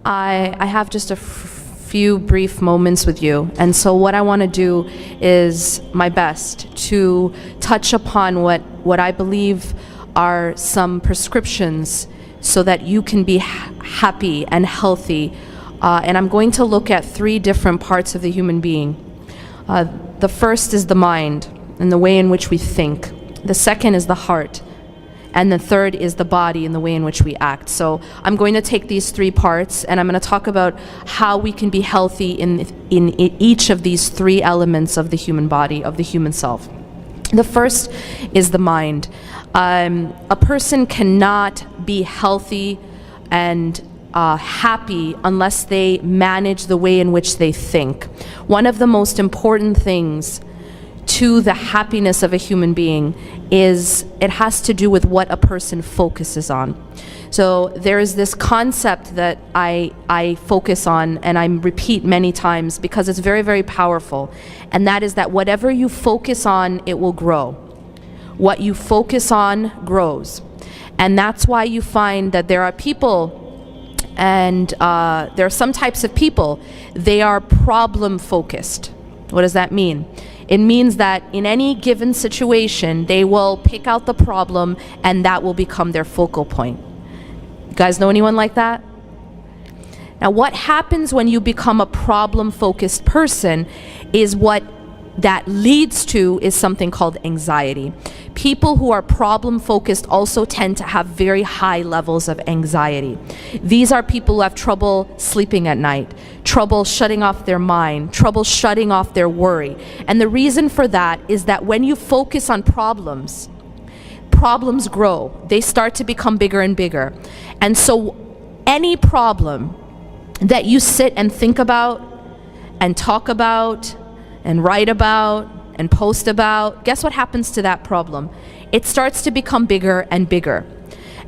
I have just a few brief moments with you. And so what I want to do is my best to touch upon what I believe are some prescriptions so that you can be happy and healthy. And I'm going to look at three different parts of the human being. The first is the mind and the way in which we think. The second is the heart. And the third is the body and the way in which we act. So I'm going to take these three parts and I'm going to talk about how we can be healthy in each of these three elements of the human body, of the human self. The first is the mind. A person cannot be healthy and happy unless they manage the way in which they think. One of the most important things to the happiness of a human being is it has to do with what a person focuses on. So there is this concept that I focus on and I repeat many times because it's very, very powerful. And that is that whatever you focus on, it will grow. What you focus on grows. And that's why you find that there are people and there are some types of people, they are problem focused. What does that mean? It means that in any given situation, they will pick out the problem and that will become their focal point. You guys know anyone like that? Now, what happens when you become a problem-focused person is what that leads to is something called anxiety. People who are problem-focused also tend to have very high levels of anxiety. These are people who have trouble sleeping at night, trouble shutting off their mind, trouble shutting off their worry. And the reason for that is that when you focus on problems, problems grow. They start to become bigger and bigger. And so any problem that you sit and think about and talk about and write about and post about, guess what happens to that problem? It starts to become bigger and bigger.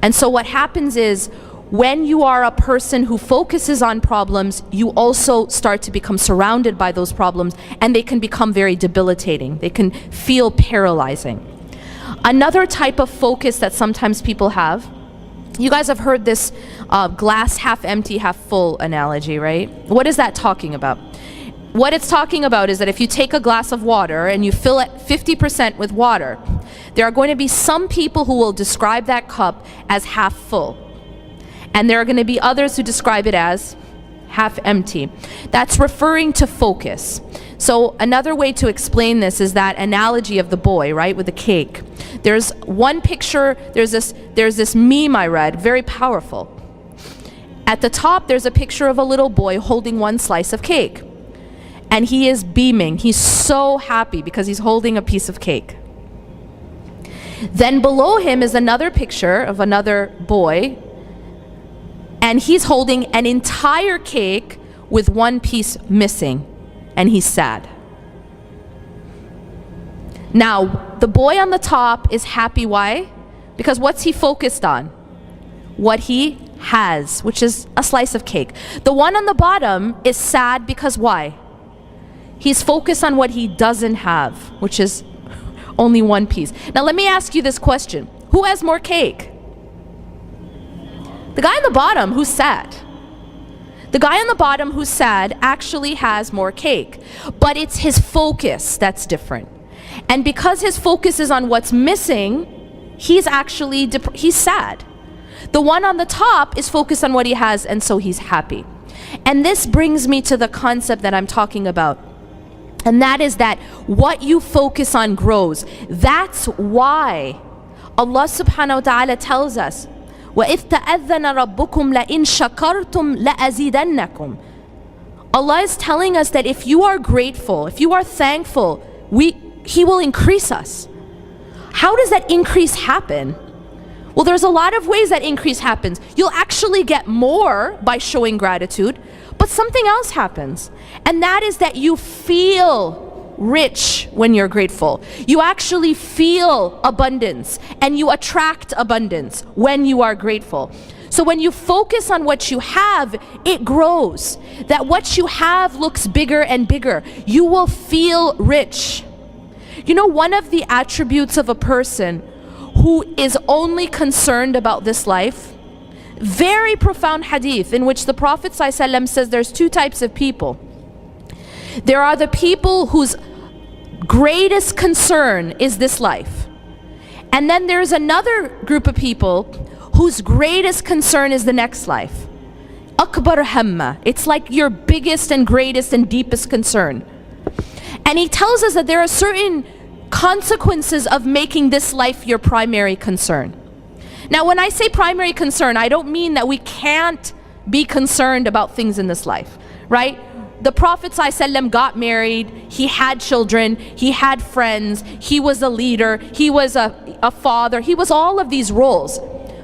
And so what happens is when you are a person who focuses on problems, you also start to become surrounded by those problems and they can become very debilitating. They can feel paralyzing. Another type of focus that sometimes people have, you guys have heard this glass half empty, half full analogy, right? What is that talking about? What it's talking about is that if you take a glass of water and you fill it 50% with water, there are going to be some people who will describe that cup as half full. And there are going to be others who describe it as half empty. That's referring to focus. So another way to explain this is that analogy of the boy, right, with the cake. There's one picture, there's this meme I read, very powerful. At the top, there's a picture of a little boy holding one slice of cake. And he is beaming. He's so happy because he's holding a piece of cake. Then below him is another picture of another boy, and he's holding an entire cake with one piece missing, and he's sad. Now, the boy on the top is happy. Why? Because what's he focused on? What he has, which is a slice of cake. The one on the bottom is sad because why? He's focused on what he doesn't have, which is only one piece. Now let me ask you this question. Who has more cake? The guy on the bottom who's sad. The guy on the bottom who's sad actually has more cake, but it's his focus that's different. And because his focus is on what's missing, he's actually he's sad. The one on the top is focused on what he has, and so he's happy. And this brings me to the concept that I'm talking about. And that is that what you focus on grows. That's why Allah subhanahu wa ta'ala tells us, وَإِذْ تَأَذَّنَ رَبُّكُمْ لَإِن شَكَرْتُمْ لَأَزِيدَنَّكُمْ. Allah is telling us that if you are grateful, if you are thankful, He will increase us. How does that increase happen? Well, there's a lot of ways that increase happens. You'll actually get more by showing gratitude, but something else happens. And that is that you feel rich when you're grateful. You actually feel abundance and you attract abundance when you are grateful. So when you focus on what you have, it grows. That what you have looks bigger and bigger. You will feel rich. You know, one of the attributes of a person who is only concerned about this life, very profound hadith in which the Prophet ﷺ says there's two types of people. There are the people whose greatest concern is this life. And then there's another group of people whose greatest concern is the next life. Akbar hamma. It's like your biggest and greatest and deepest concern. And he tells us that there are certain consequences of making this life your primary concern. Now, when I say primary concern, I don't mean that we can't be concerned about things in this life, right? The Prophet ﷺ got married, he had children, he had friends, he was a leader, he was a father, he was all of these roles.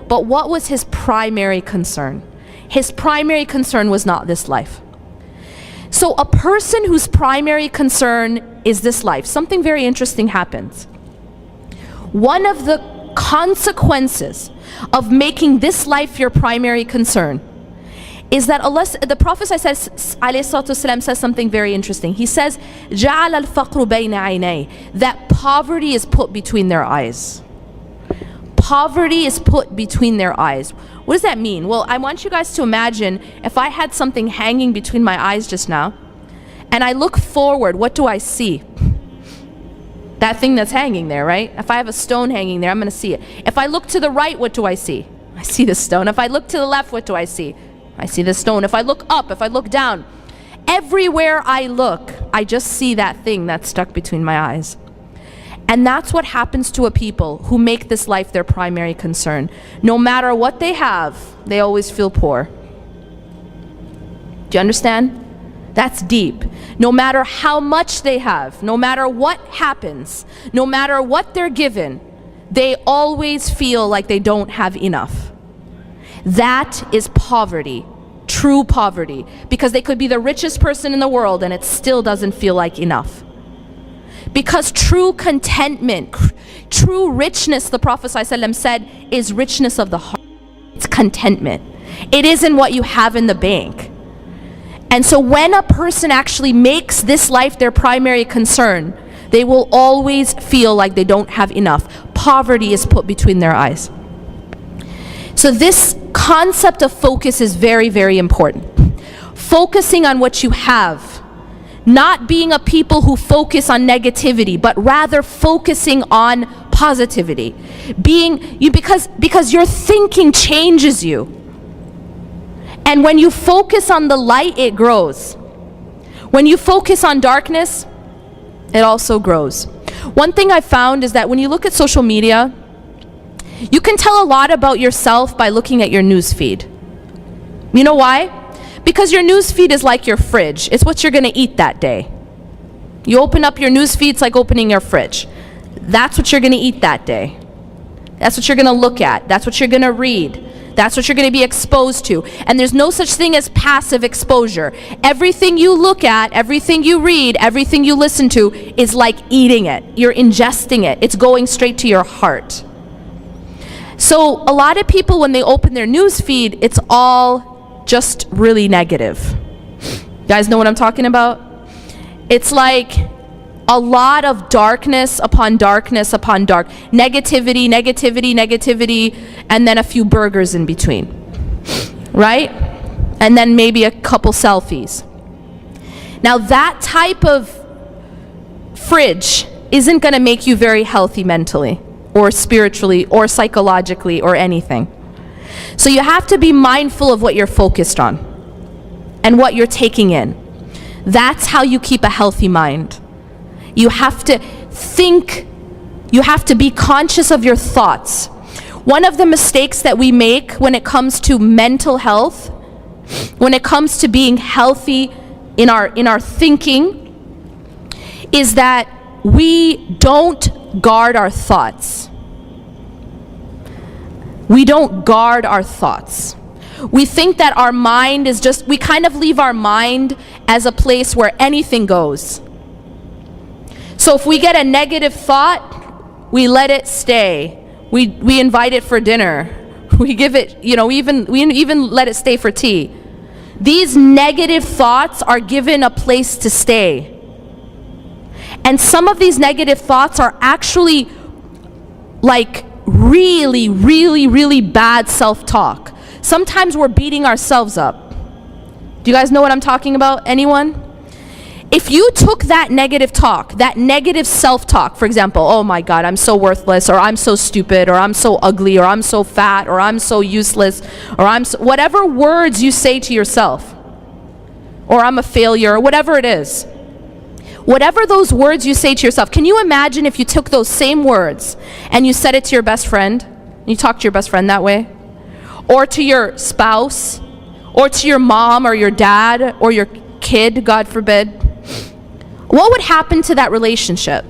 But what was his primary concern? His primary concern was not this life. So a person whose primary concern is this life, something very interesting happens. One of the consequences of making this life your primary concern is that the Prophet ﷺ says something very interesting. He says, جَعَلَ الْفَقْرُ بَيْنَ عَيْنَيْهِ, that poverty is put between their eyes. Poverty is put between their eyes. What does that mean? Well, I want you guys to imagine if I had something hanging between my eyes just now, and I look forward, what do I see? That thing that's hanging there, right? If I have a stone hanging there, I'm going to see it. If I look to the right, what do I see? I see the stone. If I look to the left, what do I see? I see the stone. If I look up, if I look down, everywhere I look, I just see that thing that's stuck between my eyes. And that's what happens to a people who make this life their primary concern. No matter what they have, they always feel poor. Do you understand? That's deep. No matter how much they have, no matter what happens, no matter what they're given, they always feel like they don't have enough. That is poverty, true poverty, because they could be the richest person in the world and it still doesn't feel like enough. Because true contentment, true richness, the Prophet ﷺ said, is richness of the heart. It's contentment. It isn't what you have in the bank. And so when a person actually makes this life their primary concern, they will always feel like they don't have enough. Poverty is put between their eyes. So this concept of focus is very, very important. Focusing on what you have. Not being a people who focus on negativity, but rather focusing on positivity. Because your thinking changes you. And when you focus on the light, it grows. When you focus on darkness, it also grows. One thing I found is that when you look at social media, you can tell a lot about yourself by looking at your news feed. You know why? Because your news feed is like your fridge. It's what you're going to eat that day. You open up your news feed, it's like opening your fridge. That's what you're going to eat that day. That's what you're going to look at. That's what you're going to read. That's what you're going to be exposed to. And there's no such thing as passive exposure. Everything you look at, everything you read, everything you listen to is like eating it. You're ingesting it. It's going straight to your heart. So a lot of people, when they open their news feed, it's all just really negative. You guys know what I'm talking about? It's like a lot of darkness upon darkness upon dark. Negativity, negativity, negativity, and then a few burgers in between. Right? And then maybe a couple selfies. Now that type of fridge isn't going to make you very healthy mentally or spiritually or psychologically or anything. So you have to be mindful of what you're focused on and what you're taking in. That's how you keep a healthy mind. You have to think, you have to be conscious of your thoughts. One of the mistakes that we make when it comes to mental health, when it comes to being healthy in our thinking, is that we don't guard our thoughts. We don't guard our thoughts. We think that our mind is just, we kind of leave our mind as a place where anything goes. So if we get a negative thought, we let it stay. We invite it for dinner. We give it, we even let it stay for tea. These negative thoughts are given a place to stay. And some of these negative thoughts are actually like really, really, really bad self-talk. Sometimes we're beating ourselves up. Do you guys know what I'm talking about? Anyone? If you took that negative talk, that negative self-talk, for example, oh my God, I'm so worthless, or I'm so stupid, or I'm so ugly, or I'm so fat, or I'm so useless, or whatever words you say to yourself, or I'm a failure, or whatever it is. Whatever those words you say to yourself, can you imagine if you took those same words and you said it to your best friend? You talk to your best friend that way? Or to your spouse? Or to your mom or your dad or your kid, God forbid? What would happen to that relationship?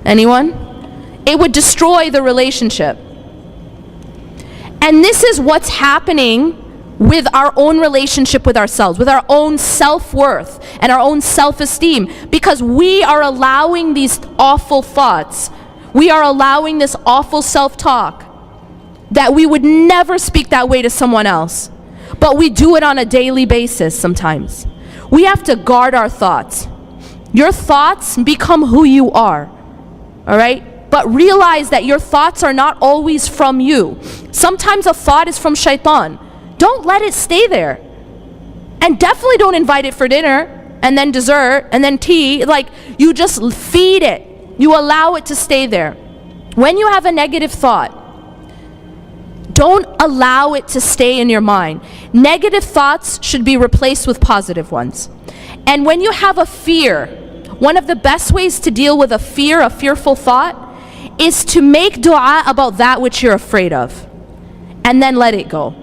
Anyone? It would destroy the relationship. And this is what's happening with our own relationship with ourselves, with our own self-worth and our own self-esteem, because we are allowing these awful thoughts. We are allowing this awful self-talk that we would never speak that way to someone else, but we do it on a daily basis sometimes. We have to guard our thoughts. Your thoughts become who you are, all right? But realize that your thoughts are not always from you. Sometimes a thought is from shaitan. Don't let it stay there. And definitely don't invite it for dinner, and then dessert, and then tea. Like, you just feed it. You allow it to stay there. When you have a negative thought, don't allow it to stay in your mind. Negative thoughts should be replaced with positive ones. And when you have a fear, one of the best ways to deal with a fearful thought, is to make dua about that which you're afraid of, and then let it go.